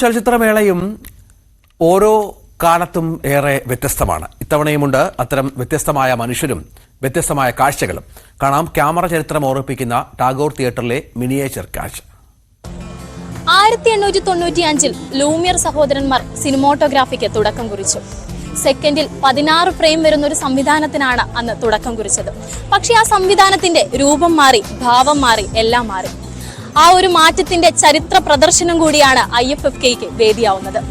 ചലച്ചിത്രമേളയും ഓരോ കാലത്തും ഏറെ വ്യത്യസ്തമാണ്. ഇത്തവണയുമുണ്ട് അത്തരം വ്യത്യസ്തമായ മനുഷ്യരും വ്യത്യസ്തമായ കാഴ്ചകളും. കാണാം ക്യാമറ ചരിത്രം ഓർമ്മിപ്പിക്കുന്ന ടാഗോർ തിയേറ്ററിലെ മിനിയേച്ചർ കാഴ്ച. 1895 ലൂമിയർ സഹോദരന്മാർ സിനിമാറ്റോഗ്രാഫിക്ക് തുടക്കം കുറിച്ചു. സെക്കൻഡിൽ 16 ഫ്രെയിം വരുന്ന ഒരു സംവിധാനത്തിനാണ് അന്ന് തുടക്കം കുറിച്ചത്. പക്ഷേ ആ സംവിധാനത്തിന്റെ രൂപം മാറി, ഭാവം മാറി, എല്ലാം മാറി. ആ ഒരു മാറ്റത്തിന്റെ ചരിത്ര പ്രദർശനം കൂടിയാണ് IFFKയ്ക്ക് വേദിയാവുന്നത്.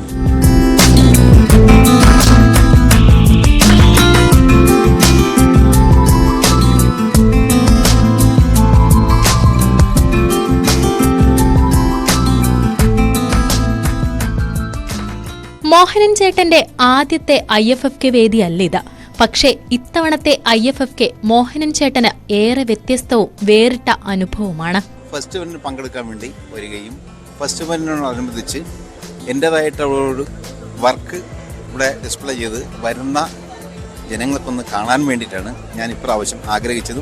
മോഹനൻ ചേട്ടന്റെ ആദ്യത്തെ IFFK വേദിയല്ല ഇത്. പക്ഷേ ഇത്തവണത്തെ IFFK മോഹനൻ ചേട്ടന് ഏറെ വ്യത്യസ്തവും വേറിട്ട അനുഭവമാണ്. ഫെസ്റ്റിവലിന് പങ്കെടുക്കാൻ വേണ്ടി വരികയും ഫെസ്റ്റിവലിനോടനുബന്ധിച്ച് എൻ്റേതായിട്ടുള്ള വർക്ക് ഇവിടെ ഡിസ്പ്ലേ ചെയ്ത് വരുന്ന ജനങ്ങൾക്കൊന്ന് കാണാൻ വേണ്ടിയിട്ടാണ് ഞാൻ ഇപ്രാവശ്യം ആഗ്രഹിച്ച്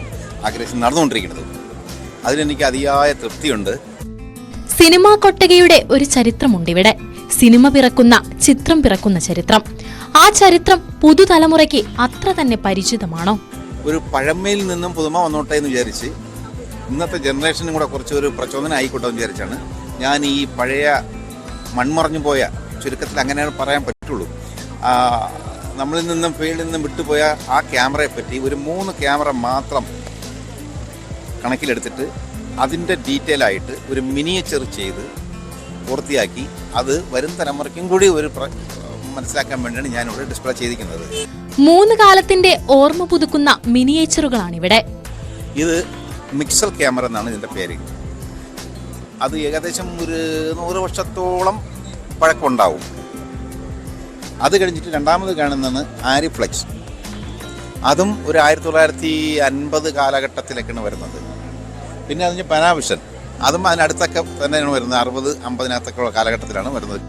നടന്നുകൊണ്ടിരിക്കുന്നത്. അതിലെനിക്ക് അതിയായ തൃപ്തിയുണ്ട്. സിനിമാ കൊട്ടകയുടെ ഒരു ചരിത്രമുണ്ടിവിടെ. സിനിമ പിറക്കുന്ന, ചിത്രം പിറക്കുന്ന ചരിത്രം. ആ ചരിത്രം പുതുതലമുറയ്ക്ക് അത്ര തന്നെ പരിചിതമാണോ? ഒരു പഴമയിൽ നിന്നും പുതുമ വന്നോട്ടെ എന്ന് വിചാരിച്ച് ഇന്നത്തെ ജനറേഷനും കൂടെ കുറച്ചൊരു പ്രചോദനം ആയിക്കോട്ടെ എന്ന് വിചാരിച്ചാണ് ഞാൻ ഈ പഴയ മൺമറഞ്ഞു പോയ, ചുരുക്കത്തിൽ അങ്ങനെയാണ് പറയാൻ പറ്റുള്ളൂ, നമ്മളിൽ നിന്നും ഫീൽഡിൽ നിന്നും വിട്ടുപോയ ആ ക്യാമറയെ പറ്റി ഒരു 3 ക്യാമറ മാത്രം കണക്കിലെടുത്തിട്ട് അതിൻ്റെ ഡീറ്റെയിൽ ആയിട്ട് ഒരു മിനിയേച്ചർ ചെയ്ത് പൂർത്തിയാക്കി അത് വരും തലമുറയ്ക്കും കൂടി ഒരു മനസ്സിലാക്കാൻ വേണ്ടിയാണ് ഞാനിവിടെ ഡിസ്പ്ലേ ചെയ്തിരിക്കുന്നത്. 3 കാലത്തിന്റെ ഓർമ്മ പുതുക്കുന്ന മിനിയേച്ചറുകളാണിവിടെ. ഇത് മിക്സർ ക്യാമറ എന്നാണ് ഇതിൻ്റെ പേര്. അത് ഏകദേശം ഒരു 100 വർഷത്തോളം പഴക്കമുണ്ടാവും. അത് കഴിഞ്ഞിട്ട് രണ്ടാമത് കാണുന്നതാണ് ആരിഫ്ലെക്സ്. അതും ഒരു 1950 കാലഘട്ടത്തിലേക്കാണ് വരുന്നത്. പിന്നെ അതിന് പനാവിഷൻ, അതും അതിനടുത്തൊക്കെ തന്നെയാണ് വരുന്നത്. 60-50 കാലഘട്ടത്തിലാണ് വരുന്നത്.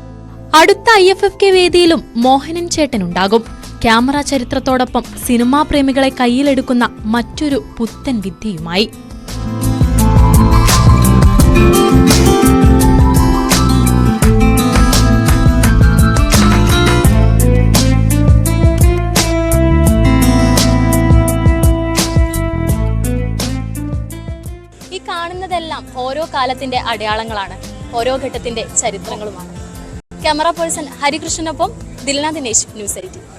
അടുത്ത IFFK വേദിയിലും മോഹനൻ ചേട്ടനുണ്ടാകും. ക്യാമറ ചരിത്രത്തോടൊപ്പം സിനിമാ പ്രേമികളെ കയ്യിലെടുക്കുന്ന മറ്റൊരു പുത്തൻ വിദ്യയുമായി. ഈ കാണുന്നതെല്ലാം ഓരോ കാലത്തിന്റെ അടയാളങ്ങളാണ്, ഓരോ ഘട്ടത്തിന്റെ ചരിത്രങ്ങളുമാണ്. ക്യാമറ പേഴ്സൺ ഹരികൃഷ്ണനൊപ്പം ദിൽന ദിനേശ്, ന്യൂസ് 18.